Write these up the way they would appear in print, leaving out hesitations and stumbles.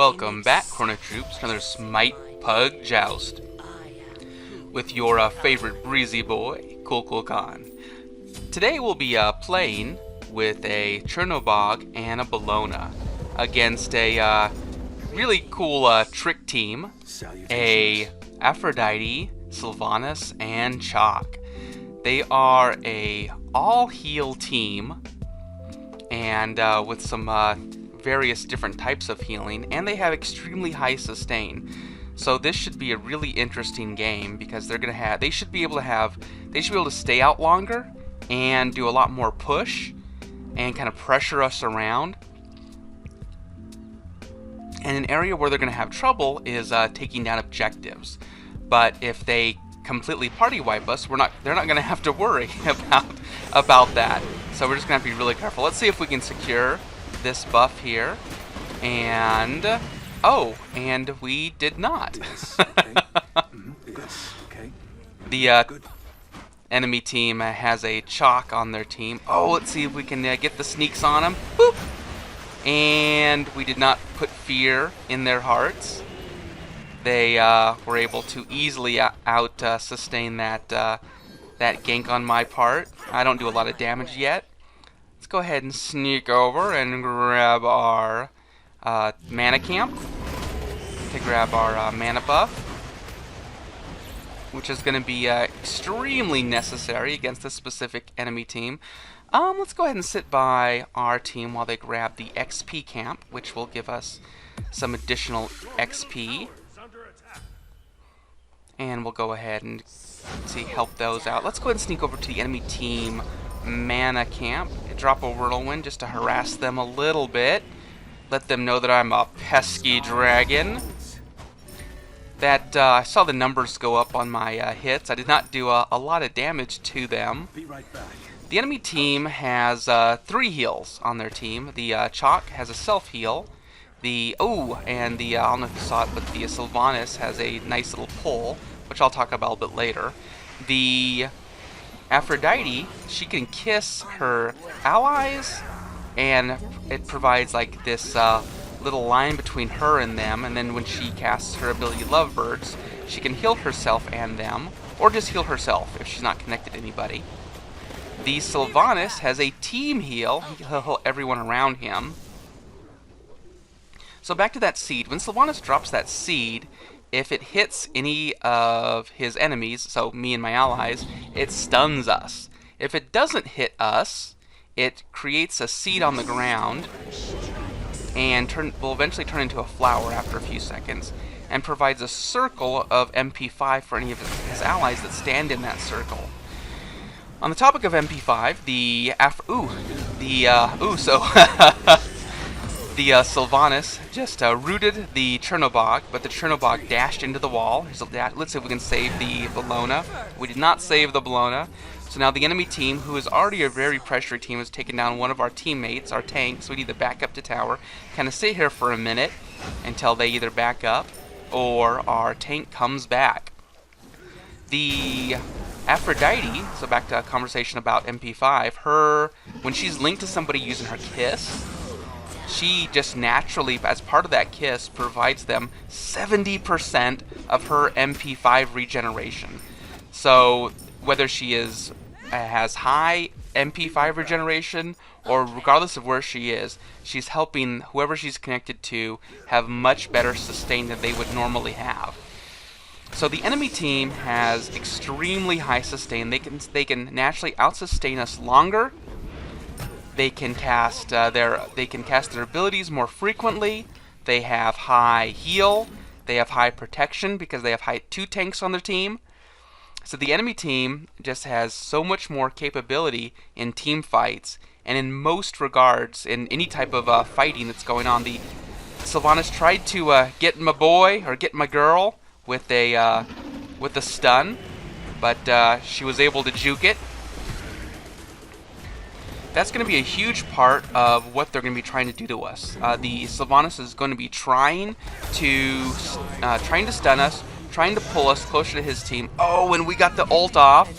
welcome back, Chrono Troops, to another Smite Pug Joust with your favorite breezy boy, Kuku Khan. Today we'll be playing with a Chernobog and a Bologna against a really cool trick team, a Aphrodite, Sylvanas, and Chalk. They are a all-heal team, and with some various different types of healing, and they have extremely high sustain. So this should be a really interesting game because they should be able to stay out longer and do a lot more push and kind of pressure us around. And an area where they're going to have trouble is taking down objectives. But if they completely party wipe us, they're not going to have to worry about that. So we're just going to have to be really careful. Let's see if we can secure this buff here. And and we did not. The enemy team has a Chalk on their team. Let's see if we can get the sneaks on them. Boop! And we did not put fear in their hearts. They were able to easily sustain that gank on my part. I don't do a lot of damage yet. Let's go ahead and sneak over and grab our mana camp to grab our mana buff, which is going to be extremely necessary against this specific enemy team. Let's go ahead and sit by our team while they grab the XP camp, which will give us some additional XP. And we'll go ahead and help those out. Let's go ahead and sneak over to the enemy team mana camp. Drop a whirlwind just to harass them a little bit. Let them know that I'm a pesky dragon. That I saw the numbers go up on my hits. I did not do a lot of damage to them. The enemy team has 3 heals on their team. The Chalk has a self-heal. I don't know if you saw it, but the Sylvanas has a nice little pull, which I'll talk about a bit later. The Aphrodite, she can kiss her allies, and it provides like this little line between her and them, and then when she casts her ability Lovebirds, she can heal herself and them, or just heal herself if she's not connected to anybody. The Sylvanas has a team heal. He'll heal everyone around him. So back to that seed. When Sylvanas drops that seed, if it hits any of his enemies, so me and my allies, it stuns us. If it doesn't hit us, it creates a seed on the ground and will eventually turn into a flower after a few seconds, and provides a circle of MP5 for any of his allies that stand in that circle. On the topic of MP5, the Sylvanas just rooted the Chernobog, but the Chernobog dashed into the wall. Let's see if we can save the Bologna. We did not save the Bologna. So now the enemy team, who is already a very pressured team, has taken down one of our teammates, our tank, so we need to back up to tower. Kind of sit here for a minute until they either back up or our tank comes back. The Aphrodite, so back to a conversation about MP5, when she's linked to somebody using her kiss, she just naturally, as part of that kiss, provides them 70% of her MP5 regeneration. So whether she has high MP5 regeneration, or regardless of where she is, she's helping whoever she's connected to have much better sustain than they would normally have. So the enemy team has extremely high sustain. They can naturally out-sustain us longer. They can cast their abilities more frequently. They have high heal. They have high protection because they have 2 tanks on their team. So the enemy team just has so much more capability in team fights, and in most regards, in any type of fighting that's going on. The Sylvanas tried to get my boy or get my girl with a stun, but she was able to juke it. That's going to be a huge part of what they're going to be trying to do to us. The Sylvanas is going to be trying to stun us, trying to pull us closer to his team. And we got the ult off.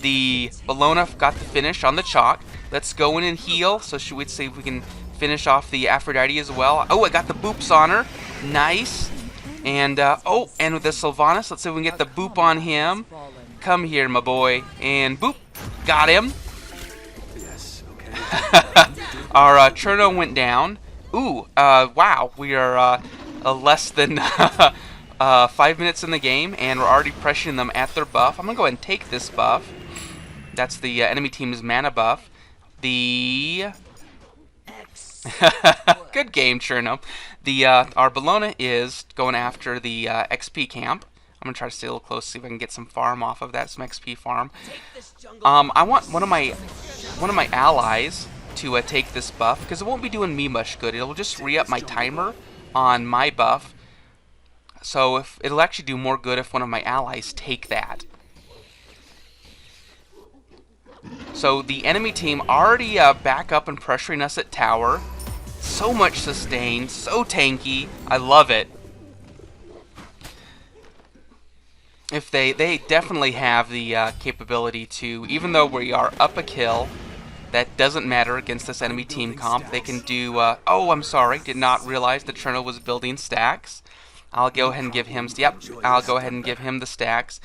The Bologna got the finish on the Chalk. Let's go in and heal. So should we see if we can finish off the Aphrodite as well. Oh, I got the boops on her. Nice. And, oh, and with the Sylvanas, let's see if we can get the boop on him. Come here, my boy. And boop. Got him. Our Cherno went down. Ooh, wow. We are less than 5 minutes in the game, and we're already pressuring them at their buff. I'm going to go ahead and take this buff. That's the enemy team's mana buff. The... Good game, Cherno. Our Bellona is going after the XP camp. I'm going to try to stay a little close, see if I can get some farm off of that, some XP farm. I want one of my allies to take this buff, because it won't be doing me much good. It'll just re-up my timer on my buff. So it'll actually do more good if one of my allies take that. So the enemy team already back up and pressuring us at tower. So much sustain, so tanky. I love it. If they definitely have the capability to, even though we are up a kill, that doesn't matter against this enemy team comp. They can do, oh, I'm sorry, did not realize that Cherno was building stacks. I'll go ahead and give him, yep, I'll go ahead and give him the stacks.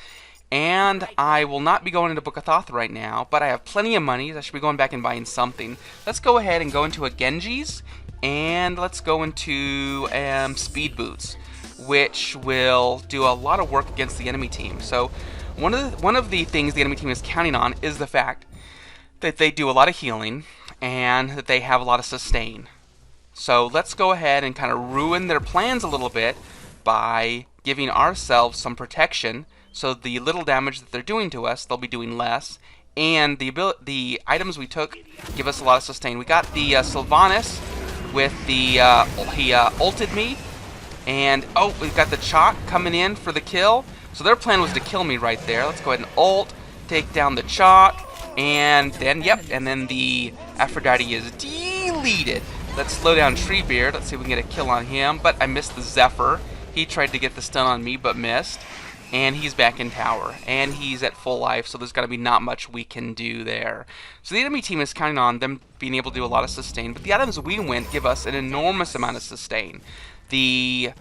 And I will not be going into Book of Thoth right now, but I have plenty of money. I should be going back and buying something. Let's go ahead and go into a Genji's, and let's go into Speed Boots, which will do a lot of work against the enemy team. So one of the things the enemy team is counting on is the fact that they do a lot of healing and that they have a lot of sustain. So let's go ahead and kind of ruin their plans a little bit by giving ourselves some protection. So the little damage that they're doing to us, they'll be doing less. And the items we took give us a lot of sustain. We got the Sylvanas with the, he ulted me. And, oh, we've got the Chalk coming in for the kill. So their plan was to kill me right there. Let's go ahead and ult, take down the Chalk. And then, yep, and then the Aphrodite is deleted. Let's slow down Treebeard. Let's see if we can get a kill on him. But I missed the Zephyr. He tried to get the stun on me, but missed. And he's back in tower. And he's at full life, so there's got to be not much we can do there. So the enemy team is counting on them being able to do a lot of sustain. But the items we win give us an enormous amount of sustain. The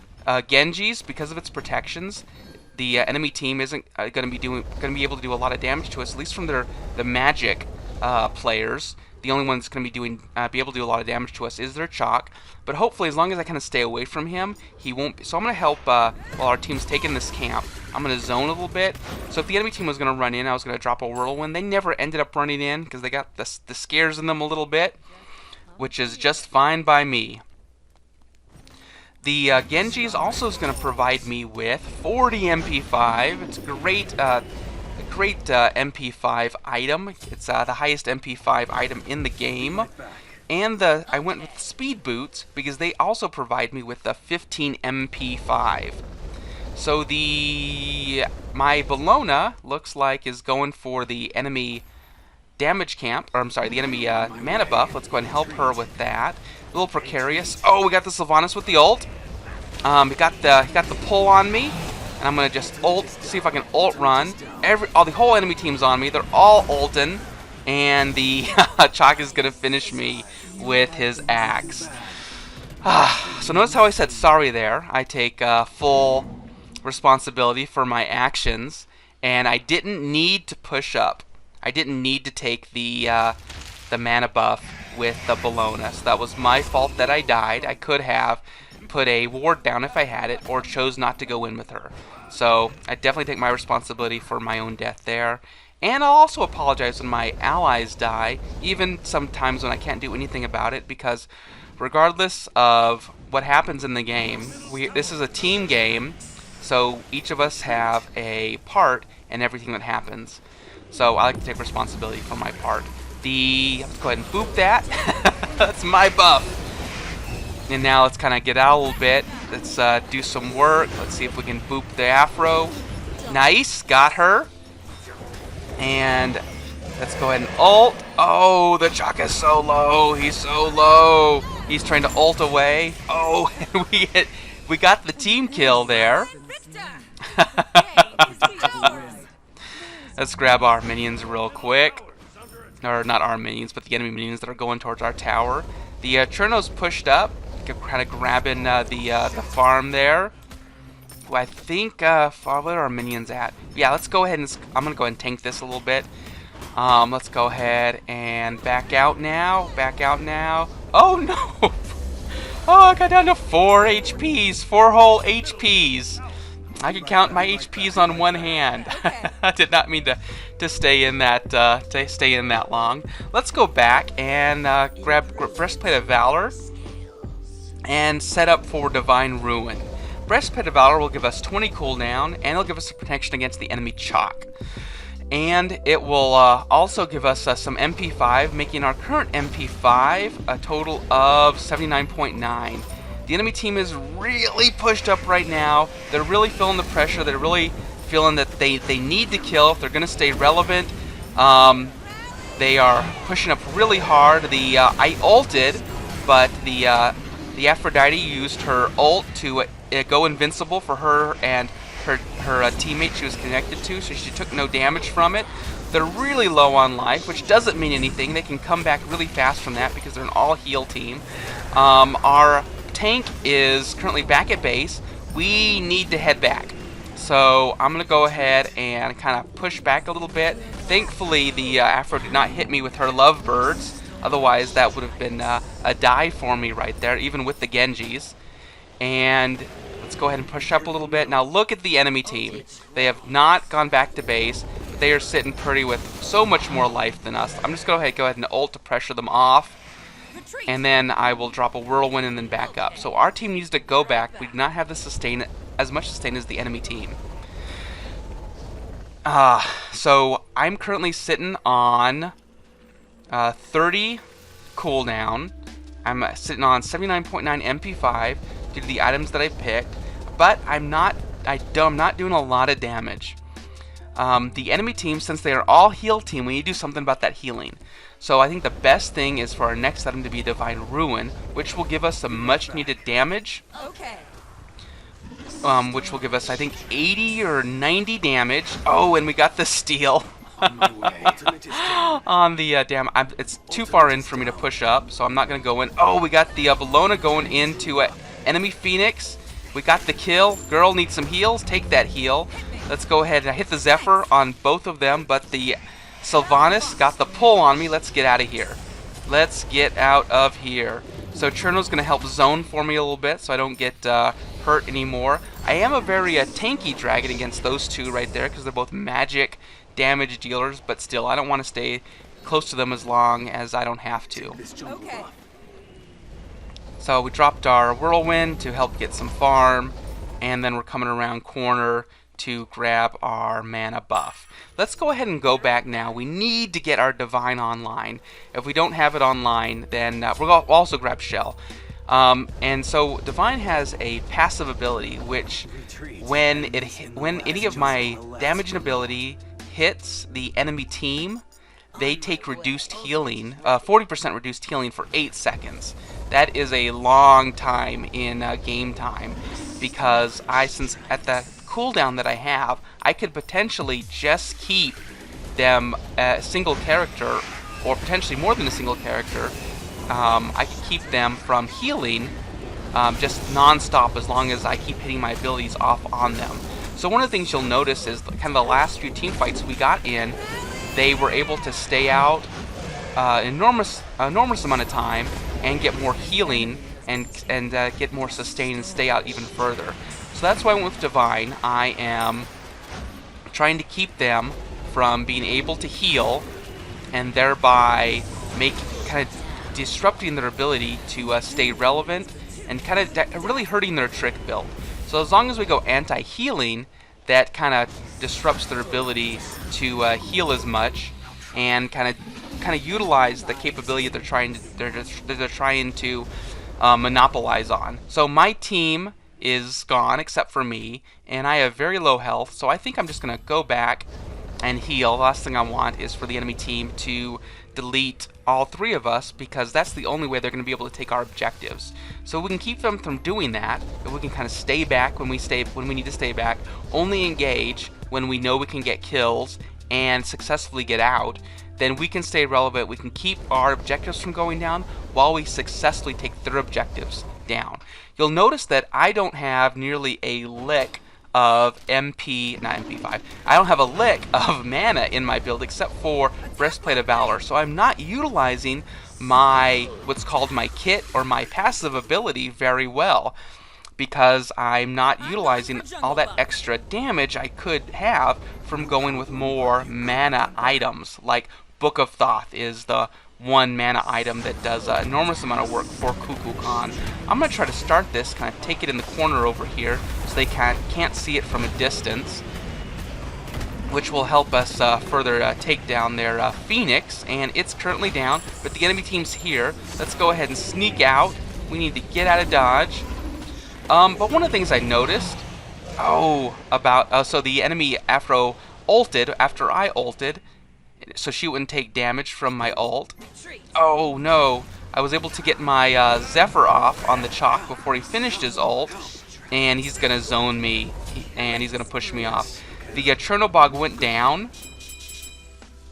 Genji's, because of its protections, the enemy team isn't going to be able to do a lot of damage to us, at least from the magic players. The only one that's going to be able to do a lot of damage to us is their Chalk. But hopefully, as long as I kind of stay away from him, he won't. So I'm going to help while our team's taking this camp. I'm going to zone a little bit. So if the enemy team was going to run in, I was going to drop a Whirlwind. They never ended up running in because they got the scares in them a little bit, which is just fine by me. The Genji's also is going to provide me with 40 MP5. It's a great MP5 item. It's the highest MP5 item in the game. And I went with Speed Boots because they also provide me with the 15 MP5. So my Bellona looks like is going for the enemy damage camp, or I'm sorry, the enemy mana buff. Let's go ahead and help her with that. A little precarious. Oh, we got the Sylvanas with the ult. He got the pull on me, and I'm gonna just ult. See if I can ult run. The whole enemy team's on me. They're all ulting, and the Chalk is gonna finish me with his axe. So notice how I said sorry there. I take full responsibility for my actions, and I didn't need to push up. I didn't need to take the mana buff with the Bellona. So that was my fault that I died. I could have put a ward down if I had it, or chose not to go in with her. So I definitely take my responsibility for my own death there. And I'll also apologize when my allies die, even sometimes when I can't do anything about it, because regardless of what happens in the game, this is a team game, so each of us have a part in everything that happens. So I like to take responsibility for my part. Let's go ahead and boop that. That's my buff. And now let's kind of get out a little bit. Let's do some work. Let's see if we can boop the Afro. Nice, got her. And let's go ahead and ult. Oh, the Chalk is so low. He's so low. He's trying to ult away. Oh, and we got the team kill there. Let's grab our minions real quick. Or not our minions, but the enemy minions that are going towards our tower. The Cherno's pushed up, kind of grabbing the farm there. Well, I think, where are our minions at? Yeah, let's go ahead and, I'm going to go ahead and tank this a little bit. Let's go ahead and back out now. Back out now. Oh, no! Oh, I got down to 4 HPs. 4 whole HPs. I can count my HPs on one hand. I did not mean to stay in that long. Let's go back and grab Breastplate of Valor and set up for Divine Ruin. Breastplate of Valor will give us 20 cooldown, and it'll give us a protection against the enemy Chalk. And it will also give us some MP5, making our current MP5 a total of 79.9. The enemy team is really pushed up right now. They're really feeling the pressure. They're really feeling that they need to kill if they're going to stay relevant. They are pushing up really hard. I ulted, but the Aphrodite used her ult to go invincible for her and her teammate she was connected to, so she took no damage from it. They're really low on life, which doesn't mean anything. They can come back really fast from that because they're an all-heal team. Our tank is currently back at base. We need to head back. So I'm going to go ahead and kind of push back a little bit. Thankfully, the Aphro did not hit me with her lovebirds. Otherwise, that would have been a die for me right there, even with the Genjis. And let's go ahead and push up a little bit. Now look at the enemy team. They have not gone back to base. But they are sitting pretty with so much more life than us. I'm just going to go ahead and ult to pressure them off. And then I will drop a whirlwind and then back up. So our team needs to go back. We do not have the sustain, as much sustain as the enemy team. So I'm currently sitting on 30 cooldown. I'm sitting on 79.9 MP5 due to the items that I picked, but I'm not doing a lot of damage. The enemy team, since they are all heal team, we need to do something about that healing. So I think the best thing is for our next item to be Divine Ruin, which will give us some much needed damage. Okay. Which will give us, I think, 80 or 90 damage. Oh, and we got the steal. On the it's too far in for me to push up, so I'm not going to go in. Oh, we got the Bellona going into enemy Phoenix. We got the kill. Girl needs some heals. Take that heal. Let's go ahead and hit the Zephyr on both of them, but the Sylvanas got the pull on me. Let's get out of here. Let's get out of here. So Cherno's going to help zone for me a little bit so I don't get hurt anymore. I am a very tanky dragon against those two right there because they're both magic damage dealers, but still, I don't want to stay close to them as long as I don't have to. Okay. So we dropped our whirlwind to help get some farm, and then we're coming around corner to grab our mana buff. Let's go ahead and go back now. We need to get our Divine online. If we don't have it online, then we'll also grab Shell. And so Divine has a passive ability, which when any of my damaging ability hits the enemy team, they take reduced healing, 40% reduced healing for 8 seconds. That is a long time in game time, because since at the cooldown that I have, I could potentially just keep them a single character, or potentially more than a single character. I could keep them from healing just non-stop as long as I keep hitting my abilities off on them. So one of the things you'll notice is kind of the last few team fights we got in, they were able to stay out enormous amount of time and get more healing and get more sustain and stay out even further. So that's why I went with Divine. I am trying to keep them from being able to heal, and thereby kind of disrupting their ability to stay relevant and kind of really hurting their trick build. So as long as we go anti-healing, that kind of disrupts their ability to heal as much, and kind of utilize the capability that they're trying to monopolize on. So my team is gone except for me, and I have very low health, so I think I'm just going to go back and heal. The last thing I want is for the enemy team to delete all three of us, because that's the only way they're going to be able to take our objectives. So we can keep them from doing that, and we can kind of stay back when we need to stay back, only engage when we know we can get kills and successfully get out. then we can stay relevant. We can keep our objectives from going down while we successfully take their objectives down. You'll notice that I don't have nearly a lick of not MP5. I don't have a lick of mana in my build except for Breastplate of Valor. So I'm not utilizing my what's called my kit or my passive ability very well, because I'm not utilizing all that extra damage I could have from going with more mana items. Like Book of Thoth is the one mana item that does an enormous amount of work for Kuku. I'm going to try to start this, kind of take it in the corner over here so they can't see it from a distance, which will help us further take down their Phoenix, and it's currently down, but the enemy team's here. Let's go ahead and sneak out. We need to get out of dodge. But one of the things I noticed, so the enemy Afro ulted after I ulted, so she wouldn't take damage from my ult. Oh no, I was able to get my Zephyr off on the Chalk before he finished his ult, and he's going to zone me, and he's going to push me off. The Chernobog went down,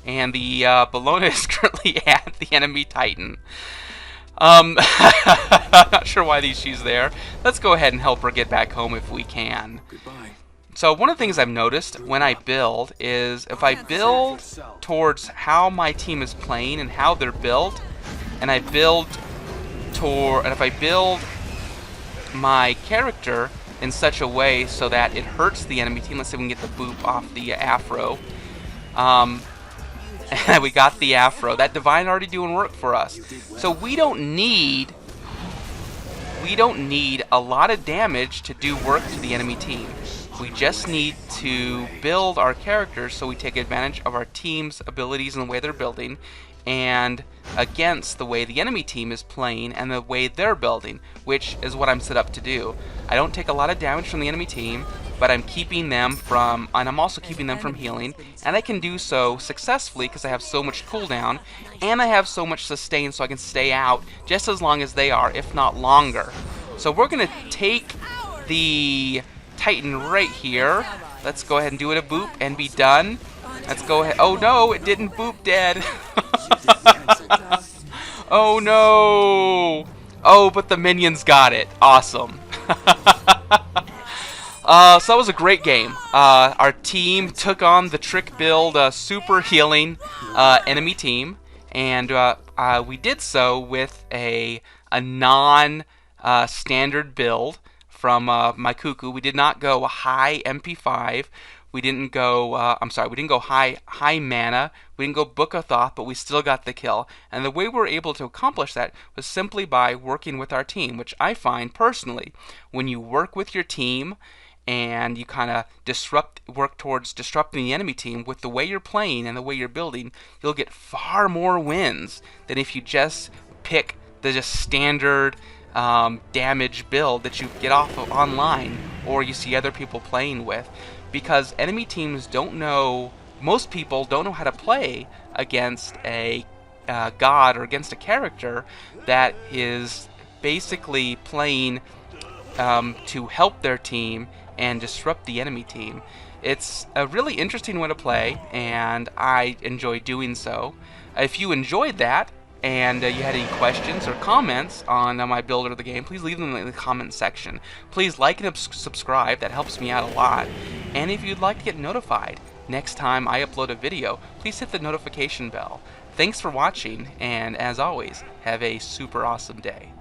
and the Bellona is currently at the enemy Titan. I'm not sure why she's there. Let's go ahead and help her get back home if we can. Goodbye. So one of the things I've noticed when I build is if I build towards how my team is playing and how they're built, and if I build my character in such a way so that it hurts the enemy team. Let's see if we can get the boop off the Afro. And we got the Afro. That Divine already doing work for us. So we don't need a lot of damage to do work to the enemy team. We just need to build our characters so we take advantage of our team's abilities and the way they're building, and against the way the enemy team is playing and the way they're building, which is what I'm set up to do. I don't take a lot of damage from the enemy team, but I'm keeping them from, and I'm also keeping them from healing, and I can do so successfully because I have so much cooldown, and I have so much sustain, so I can stay out just as long as they are, if not longer. So we're going to take the Titan right here. Let's go ahead and do it a boop and be done. Let's go ahead. Oh no, it didn't boop dead. Oh no. Oh, but the minions got it. Awesome. So that was a great game. Our team took on the trick build super healing enemy team, and we did so with a non-standard build from my Kuku. We did not go high MP5. We didn't go, we didn't go high mana. We didn't go Book of Thoth, but we still got the kill. And the way we were able to accomplish that was simply by working with our team, which I find personally, when you work with your team and you kind of work towards disrupting the enemy team with the way you're playing and the way you're building, you'll get far more wins than if you just pick the just standard damage build that you get off of online or you see other people playing with. Because enemy teams don't know, most people don't know how to play against a god or against a character that is basically playing to help their team and disrupt the enemy team. It's a really interesting way to play, and I enjoy doing so. If you enjoyed that, and you had any questions or comments on my build of the game, please leave them in the comment section. Please like and subscribe, that helps me out a lot. And if you'd like to get notified next time I upload a video, please hit the notification bell. Thanks for watching, and as always, have a super awesome day.